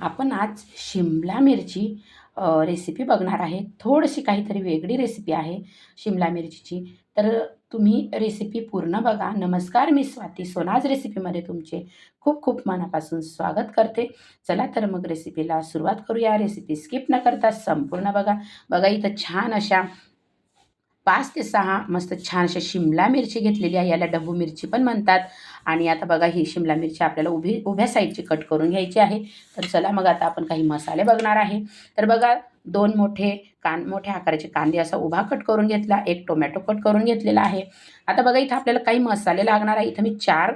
आपण आज शिमला मिरची रेसिपी बघणार आहे. थोडीशी काहीतरी वेगळी रेसिपी आहे शिमला मिरचीची. तर तुम्ही रेसिपी पूर्ण बघा. नमस्कार, मी स्वाती. सोनाज रेसिपीमध्ये तुमचे खूप खूप मनापासून स्वागत करते. चला तर मग रेसिपीला सुरुवात करूया. रेसिपी स्किप न करता संपूर्ण बघा. बघा इथं छान अशा 5 ते 6 मस्त छान अशा शिमला मिरची घेतलेली आहे. याला डब्बू मिरची पण म्हणतात. आणि आता बघा ही शिमला मिरची आपल्याला उभ्या साईडची कट करून घ्यायची आहे. तर चला मग आता आपण काही मसाले बघणार आहे. तर बघा 2 मोठ्या आकाराचे कांदे असा उभा कट करून घेतला. 1 टोमॅटो कट करून घेतलेला आहे. आता बघा इथं आपल्याला काही मसाले लागणार आहे. इथं मी 4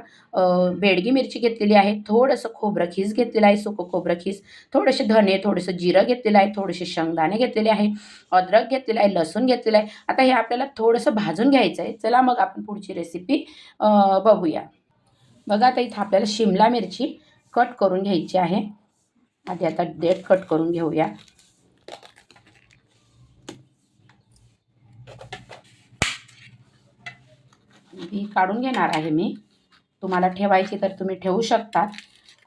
बेडगी मिरची घेतलेली आहे. थोडंसं खोबरं खीस घेतलेलं आहे, सुकं खोबरं खीस, थोडेसे धने, थोडंसं जिरं घेतलेलं आहे, थोडेसे शेंगदाणे घेतलेले आहे, अद्रक घेतलेलं आहे, लसूण घेतलेलं आहे. आता हे आपल्याला थोडंसं भाजून घ्यायचं आहे. चला मग आपण पुढची रेसिपी बघूया. बघा आता इथं आपल्याला शिमला मिरची कट करून घ्यायची आहे. आधी आता देठ कट करून घेऊया. ही काढून घेणार आहे मी. तुम्हाला ठेवायची तर तुम्ही ठेवू शकता.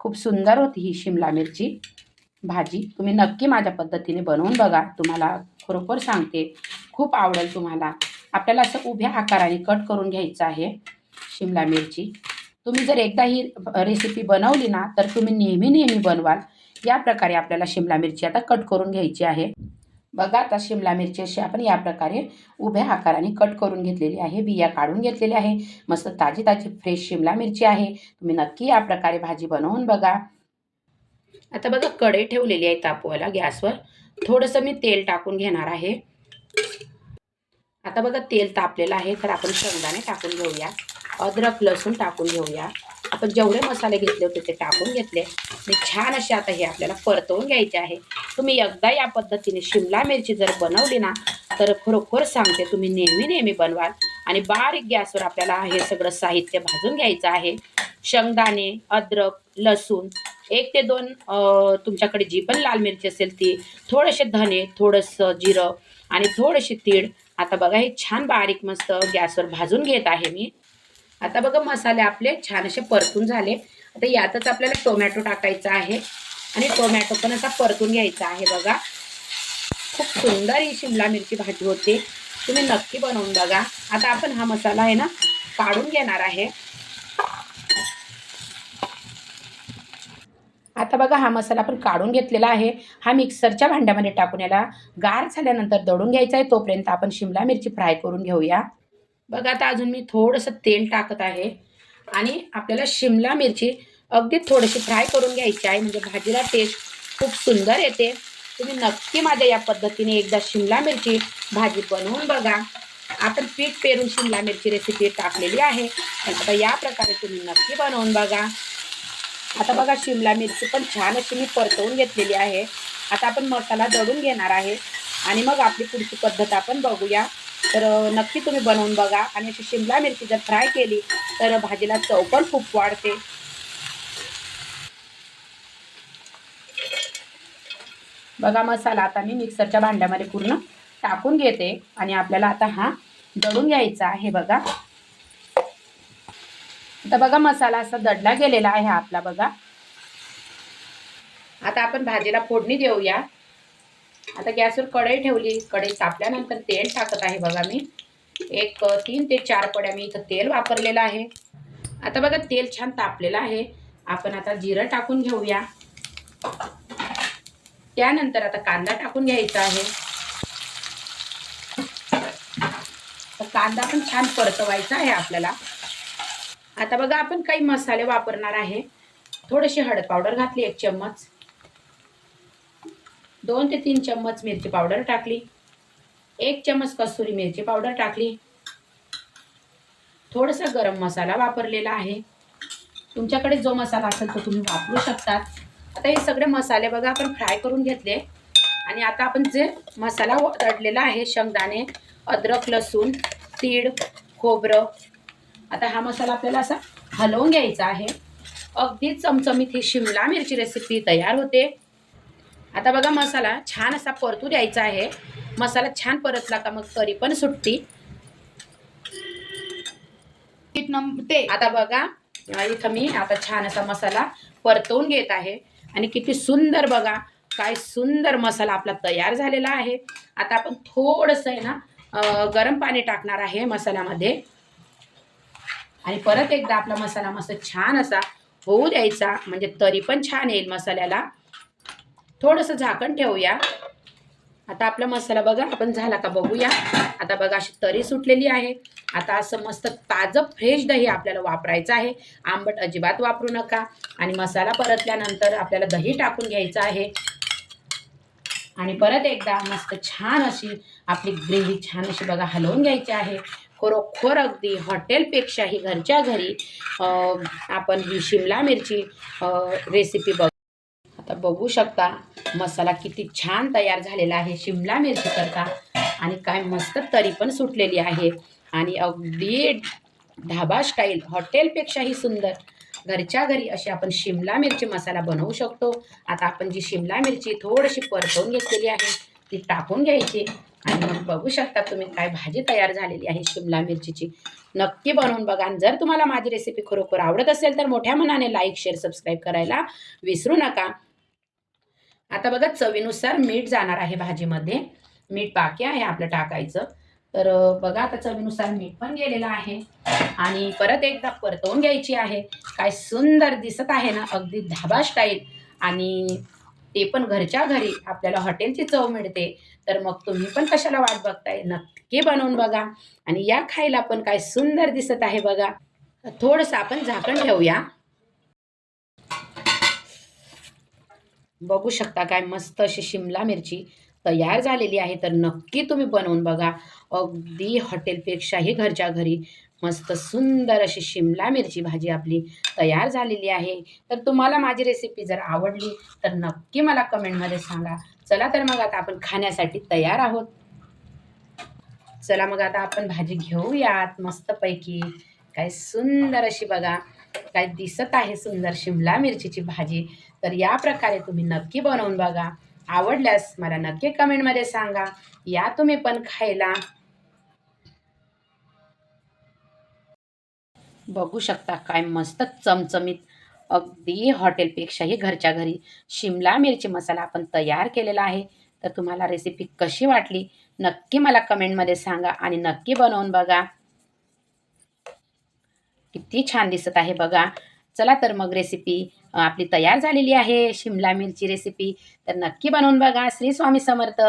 खूप सुंदर होती ही शिमला मिरची भाजी. तुम्ही नक्की माझ्या पद्धतीने बनवून बघा. तुम्हाला खरोखर सांगते, खूप आवडेल तुम्हाला. आपल्याला असं उभ्या आकाराने कट करून घ्यायचं आहे शिमला मिरची. तुम्ही जर एकदा ही रेसिपी बनवली ना, तर तुम्ही नेहमी नेहमी बनवाल. या प्रकारे आपल्याला शिमला मिरची आता कट करून घ्यायची आहे. बघा आता शिमला मिरची अशी आपण या प्रकारे उभ्या आकाराने कट करून घेतलेली आहे. बिया काढून घेतलेली आहे. मस्त ताजी ताजी फ्रेश शिमला मिरची आहे. तुम्ही नक्की या प्रकारे भाजी बनवून बघा. आता बघा कढई ठेवलेली आहे तापवायला गॅसवर. थोडंसं मी तेल टाकून घेणार आहे. आता बघा तेल तापलेलं आहे, तर आपण शेंगदाणे टाकून घेऊया. अद्रक लसूण टाकून घेऊया. आपण जेवढे मसाले घेतले होते ते टाकून घेतले आणि छान असे आता हे आपल्याला परतवून घ्यायचे आहे. तुम्ही एकदा या पद्धतीने शिमला मिरची जर बनवली ना, तर खरोखर सांगते तुम्ही नेहमी नेहमी बनवाल. आणि बारीक गॅसवर आपल्याला हे सगळं साहित्य भाजून घ्यायचं आहे. शेंगदाणे, अद्रक, लसूण, 1 ते 2 तुमच्याकडे जी पण लाल मिरची असेल ती, थोडेसे धने, थोडंसं जिरं आणि थोडेसे तीळ. आता बघा हे छान बारीक मस्त गॅसवर भाजून घेत आहे मी. आता बघा मसाले आपले छान असे परतून झाले. आता यातच आपल्याला टोमॅटो टाकायचा आहे आणि टोमॅटो पण असा परतून घ्यायचा आहे. बघा खूप सुंदर ही शिमला मिरची भाजी होते. तुम्ही नक्की बनवून बघा. आता आपण हा मसाला आहे ना काढून घेणार आहे. आता बघा हा मसाला आपण काढून घेतलेला आहे. हा मिक्सरच्या भांड्यामध्ये टाकून याला गार झाल्यानंतर दळून घ्यायचा आहे. तोपर्यंत आपण शिमला मिरची फ्राय करून घेऊया. बघा आता अजून मी थोडंसं तेल टाकत आहे आणि आपल्याला शिमला मिरची अगदी थोडीशी फ्राय करून घ्यायची आहे. म्हणजे भाजीला टेस्ट खूप सुंदर येते. तुम्ही नक्की माझ्या या पद्धतीने एकदा शिमला मिरची भाजी बनवून बघा. आपण पीठ पेरून शिमला मिरची रेसिपी टाकलेली आहे. आता या प्रकारे तुम्ही नक्की बनवून बघा. आता बघा शिमला मिरची पण छान अशी मी परतवून घेतलेली आहे. आता आपण मसाला दळून घेणार आहे आणि मग आपली पुढची पद्धत आपण बघूया. तर नक्की तुम्ही बनवून बघा. आणि अशी शिमला मिरची जर फ्राय केली तर भाजीला चव पण खूप वाढते. बघा मसाला आता मी मिक्सरच्या भांड्यामध्ये पूर्ण टाकून घेते आणि आपल्याला आता हा दळून घ्यायचा आहे. बघा आता बघा मसाला असा दडला गेलेला आहे आपला. बघा आता आपण भाजीला फोडणी देऊया. आता गॅसवर कढई ठेवली. कढई तापल्यानंतर तेल टाकत आहे. बघा मी 3 ते 4 पड्या मी इथं तेल वापरलेलं आहे. आता बघा तेल छान तापलेलं आहे. आपण आता जिरं टाकून घेऊया. त्यानंतर आता कांदा टाकून घ्यायचा आहे. तर कांदा पण छान परतवायचा आहे आपल्याला. आता बघा आपण काही मसाले वापरणार आहे. थोडीशी हळद पावडर घातली 1 चम्मच, 2 ते 3 चम्मच मिरची पावडर टाकली, 1 चम्मच कसुरी मिरची पावडर टाकली, थोडासा गरम मसाला वापरलेला आहे. तुमच्याकडे जो मसाला असेल तो तुम्ही वापरू शकतात. आता हे सगळे मसाले बघा आपण फ्राय करून घेतले आणि आता आपण जे मसाला दळलेला आहे, शेंगदाणे, अद्रक, लसूण, तीळ, खोबरं, आता हा मसाला आपल्याला असा हलवून घ्यायचा आहे. अगदी चमचमीत ही शिमला मिरची रेसिपी तयार होते. आता बघा मसाला छान असा परतू द्यायचा आहे. मसाला छान परतला का मग तरी पण सुटती. आता बघा इथं मी आता छान असा मसाला परतवून घेत आहे. आणि किती सुंदर बघा, काय सुंदर मसाला आपला तयार झालेला आहे. आता आपण थोडंसं आहे ना गरम पाणी टाकणार आहे मसाल्यामध्ये आणि परत एकदा आपला मसाला मस्त छान असा होऊ द्यायचा, म्हणजे तरी पण छान येईल मसाल्याला. थोडंसं झाकण ठेवूया. आता आपला मसाला बघा आपण झाला का बघूया. आता बघा अशी तरी सुटलेली आहे. आता असं मस्त ताजं फ्रेश दही आपल्याला वापरायचं आहे. आंबट अजिबात वापरू नका. आणि मसाला परतल्यानंतर आपल्याला दही टाकून घ्यायचं आहे आणि परत एकदा मस्त छान अशी आपली ग्रेव्ही छान अशी बघा हलवून घ्यायची आहे. खरोखर अगदी हॉटेलपेक्षाही घरच्या घरी आपण ही शिमला मिरची रेसिपी आता बघू शकता मसाला किती छान तयार झालेला आहे शिमला मिरची करता. आणि काय मस्त तरी पण सुटलेली आहे आणि अगदी ढाबा स्टाईल हॉटेलपेक्षाही सुंदर घरच्या घरी अशी आपण शिमला मिरची मसाला बनवू शकतो. आता आपण जी शिमला मिरची थोडीशी परतवून घेतलेली आहे ती टाकून घ्यायची आणि मग बघू शकता तुम्ही काय भाजी तयार झालेली आहे शिमला मिरचीची. नक्की बनवून बघा आणि जर तुम्हाला माझी रेसिपी खरोखर आवडत असेल तर मोठ्या मनाने लाईक शेअर सबस्क्राईब करायला विसरू नका. आता बघा चवीनुसार मीठ जाणार आहे भाजीमध्ये. मीठ बाकी आहे आपलं टाकायचं. तर बघा आता चवीनुसार मीठ पण गेलेलं आहे आणि परत एकदा परतवून घ्यायची आहे. काय सुंदर दिसत आहे ना अगदी ढाबा स्टाईल आणि ते पण घरच्या घरी आपल्याला हॉटेलची चव मिळते. तर मग तुम्ही पण कशाला वाट बघताय, नक्की बनवून बघा आणि या खायला पण काय सुंदर दिसत आहे बघा. थोडंसं आपण झाकण ठेवूया. बघू शकता काय मस्त अशी शिमला मिरची तयार झालेली आहे. तर नक्की तुम्ही बनवून बघा. अगदी हॉटेलपेक्षाही घरच्या घरी मस्त सुंदर अशी शिमला मिरची भाजी आपली तयार झालेली आहे. तर तुम्हाला माझी रेसिपी जर आवडली तर नक्की मला कमेंटमध्ये सांगा. चला तर मग आता आपण खाण्यासाठी तयार आहोत. चला मग आता आपण भाजी घेऊयात मस्तपैकी. काय सुंदर अशी बघा काय दिसत आहे सुंदर शिमला मिरचीची भाजी. तर या प्रकारे तुम्ही नक्की बनवून बघा. आवडल्यास मला नक्की कमेंटमध्ये सांगा. या तुम्ही पण खायला. बघू शकता काय मस्त चमचमीत अगदी हॉटेलपेक्षाही घरच्या घरी शिमला मिरची मसाला आपण तयार केलेला आहे. तर तुम्हाला रेसिपी कशी वाटली नक्की मला कमेंटमध्ये सांगा आणि नक्की बनवून बघा. किती छान दिसत आहे बघा. चला तर मग रेसिपी आपली तयार झालेली आहे शिमला मिरची रेसिपी. तर नक्की बनवून बघा. श्री स्वामी समर्थ.